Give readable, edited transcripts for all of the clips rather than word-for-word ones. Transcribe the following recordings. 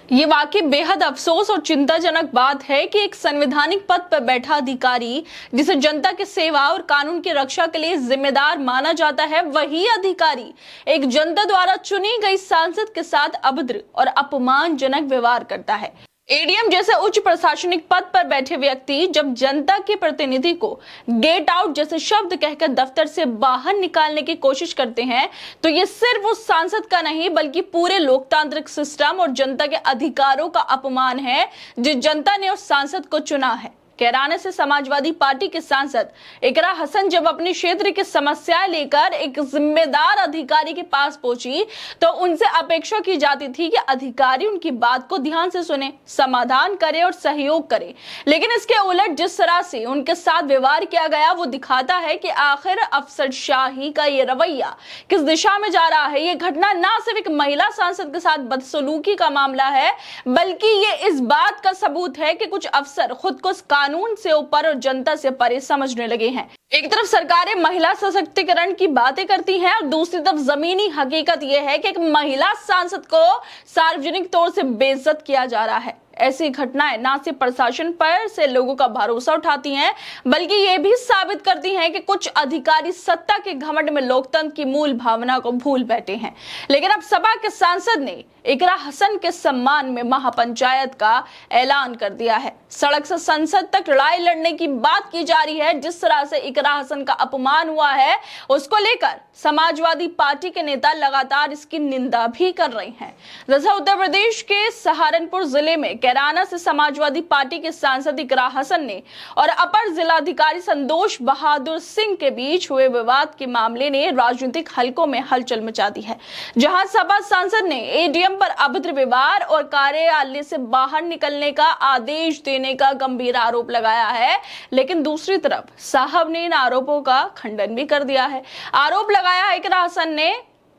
ये वाकई बेहद अफसोस और चिंताजनक बात है कि एक संवैधानिक पद पर बैठा अधिकारी जिसे जनता की सेवा और कानून की रक्षा के लिए जिम्मेदार माना जाता है, वही अधिकारी एक जनता द्वारा चुनी गई सांसद के साथ अभद्र और अपमानजनक व्यवहार करता है। एडीएम जैसे उच्च प्रशासनिक पद पर बैठे व्यक्ति जब जनता के प्रतिनिधि को गेट आउट जैसे शब्द कहकर दफ्तर से बाहर निकालने की कोशिश करते हैं, तो ये सिर्फ उस सांसद का नहीं बल्कि पूरे लोकतांत्रिक सिस्टम और जनता के अधिकारों का अपमान है जिस जनता ने उस सांसद को चुना है। कैराना से समाजवादी पार्टी के सांसद इकरा हसन जब अपने क्षेत्र की समस्याएं लेकर एक जिम्मेदार अधिकारी के पास पहुंची तो उनसे अपेक्षा की जाती थी कि अधिकारी उनकी बात को ध्यान से सुने, समाधान करे और सहयोग करे। लेकिन इसके उलट जिस तरह से उनके साथ व्यवहार किया गया वो दिखाता है कि आखिर अफसरशाही का ये रवैया किस दिशा में जा रहा है। ये घटना न सिर्फ एक महिला सांसद के साथ बदसलूकी का मामला है बल्कि ये इस बात का सबूत है कि कुछ अफसर खुद को कानून से ऊपर और जनता से परे समझने लगे हैं। एक तरफ सरकारें महिला सशक्तिकरण की बातें करती हैं और दूसरी तरफ जमीनी हकीकत यह है कि एक महिला सांसद को सार्वजनिक तौर से बेइज्जत किया जा रहा है। ऐसी घटनाएं न सिर्फ प्रशासन पर से लोगों का भरोसा उठाती हैं बल्कि ये भी साबित करती हैं कि कुछ अधिकारी सत्ता के घमंड में लोकतंत्र की मूल भावना को भूल बैठे हैं। लेकिन अब सपा के सांसद ने इकरा हसन के सम्मान में महापंचायत का ऐलान कर दिया है। सड़क से संसद तक लड़ाई लड़ने की बात की जा रही है। जिस तरह से इकरा हसन का अपमान हुआ है उसको लेकर समाजवादी पार्टी के नेता लगातार इसकी निंदा भी कर रहे हैं। दरअसल उत्तर प्रदेश के सहारनपुर जिले में कैराना से समाजवादी पार्टी के सांसद इकरा हसन ने और अपर जिलाधिकारी संतोष बहादुर सिंह के बीच हुए विवाद के मामले ने राजनीतिक हलकों में हलचल मचा दी है। जहां सपा सांसद ने एडीएम पर अभद्र व्यवहार और कार्यालय से बाहर निकलने का आदेश देने का गंभीर आरोप लगाया है, लेकिन दूसरी तरफ साहब ने इन आरोपों का खंडन भी कर दिया है। आरोप लगाया है इकरा हसन ने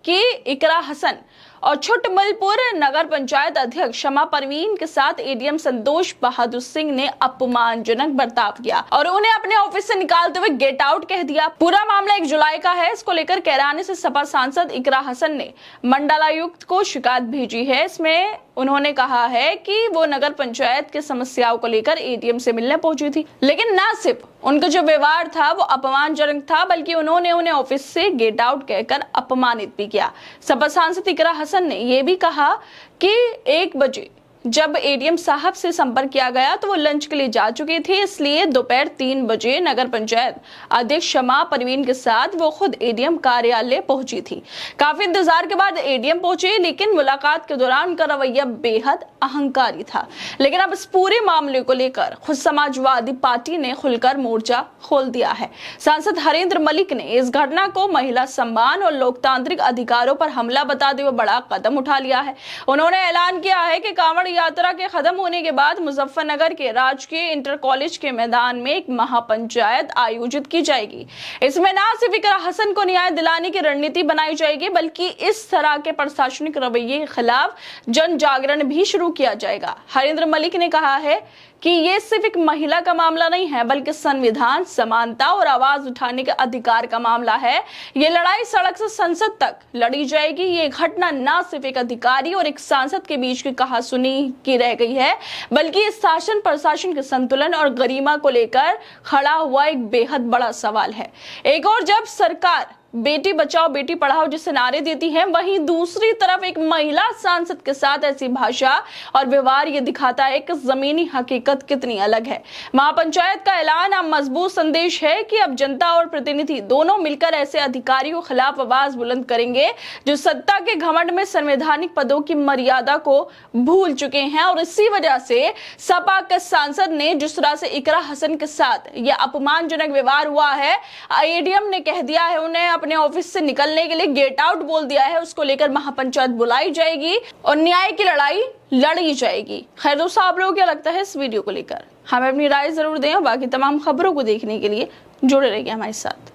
कि इकरा हसन और छुटमलपुर नगर पंचायत अध्यक्ष शमा परवीन के साथ एडीएम संतोष बहादुर सिंह ने अपमानजनक बर्ताव किया और उन्हें अपने ऑफिस से निकालते हुए गेट आउट कह दिया। पूरा मामला 1 जुलाई का है। इसको लेकर कैराने से सपा सांसद इकरा हसन ने मंडलायुक्त को शिकायत भेजी है। इसमें उन्होंने कहा है कि वो नगर पंचायत की समस्याओं को लेकर एडीएम से मिलने पहुंची थी, लेकिन न सिर्फ उनका जो व्यवहार था वो अपमानजनक था बल्कि उन्होंने उन्हें ऑफिस से गेट आउट कहकर अपमानित भी किया। सपा सांसद इकरा हसन ने यह भी कहा कि 1 बजे जब एडीएम साहब से संपर्क किया गया तो वो लंच के लिए जा चुके थे, इसलिए दोपहर 3 बजे नगर पंचायत अध्यक्ष शमा परवीन के साथ वो खुद एडीएम कार्यालय पहुंची थी। काफी इंतजार के बाद एडीएम पहुंचे, लेकिन मुलाकात के दौरान उनका रवैया बेहद अहंकारी था। लेकिन अब इस पूरे मामले को लेकर खुद समाजवादी पार्टी ने खुलकर मोर्चा खोल दिया है। सांसद हरेंद्र मलिक ने इस घटना को महिला सम्मान और लोकतांत्रिक अधिकारों पर हमला बताते हुए बड़ा कदम उठा लिया है। उन्होंने ऐलान किया है कि कांवड़ यात्रा के खत्म होने के बाद मुजफ्फरनगर के राजकीय इंटर कॉलेज के मैदान में एक महापंचायत आयोजित की जाएगी। इसमें न सिर्फ इकरा हसन को न्याय दिलाने की रणनीति बनाई जाएगी बल्कि इस तरह के प्रशासनिक रवैये के खिलाफ जन जागरण भी शुरू किया जाएगा। हरेंद्र मलिक ने कहा है कि ये सिर्फ एक महिला का मामला नहीं है बल्कि संविधान, समानता और आवाज उठाने के अधिकार का मामला है। ये लड़ाई सड़क से संसद तक लड़ी जाएगी। ये घटना न सिर्फ एक अधिकारी और एक सांसद के बीच की कहासुनी की रह गई है बल्कि इस शासन प्रशासन के संतुलन और गरिमा को लेकर खड़ा हुआ एक बेहद बड़ा सवाल है। एक और जब सरकार बेटी बचाओ बेटी पढ़ाओ जैसे नारे देती है, वहीं दूसरी तरफ एक महिला सांसद के साथ ऐसी भाषा और व्यवहार ये दिखाता है कि जमीनी हकीकत कितनी अलग है। महापंचायत का ऐलान अब मजबूत संदेश है कि अब जनता और प्रतिनिधि दोनों मिलकर ऐसे अधिकारियों के खिलाफ आवाज बुलंद करेंगे जो सत्ता के घमंड में संवैधानिक पदों की मर्यादा को भूल चुके हैं। और इसी वजह से सपा के सांसद ने जिस तरह से इकरा हसन के साथ यह अपमानजनक व्यवहार हुआ है, एडीएम ने कह दिया है उन्हें अपने ऑफिस से निकलने के लिए गेट आउट बोल दिया है। उसको लेकर महापंचायत बुलाई जाएगी और न्याय की लड़ाई लड़ी जाएगी। खैर दोस्तों, आप लोगों को क्या लगता है इस वीडियो को लेकर? हमें अपनी राय जरूर दें और बाकी तमाम खबरों को देखने के लिए जुड़े रहिए हमारे साथ।